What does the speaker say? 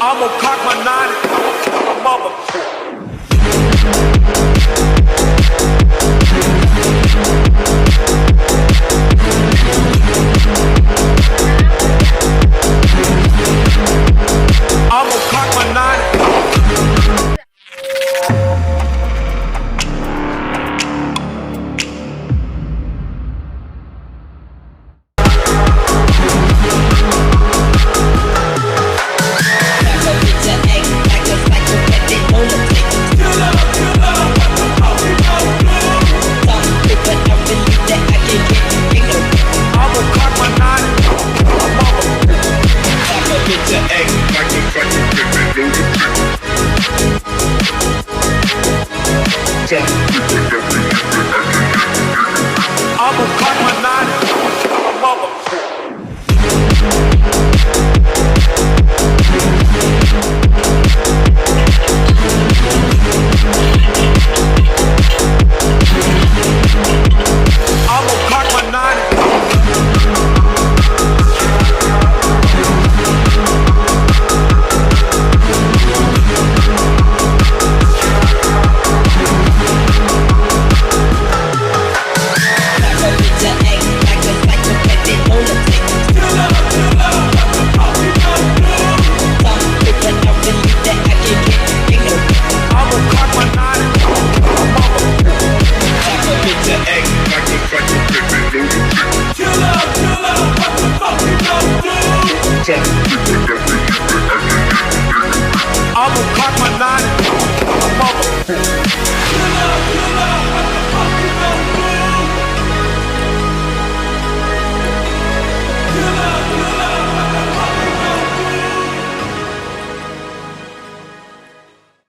I'ma cock my nine and mother. I'ma cock my nine. I'ma cock my nine and mother. I'ma cock my nine. I'ma cock my nine.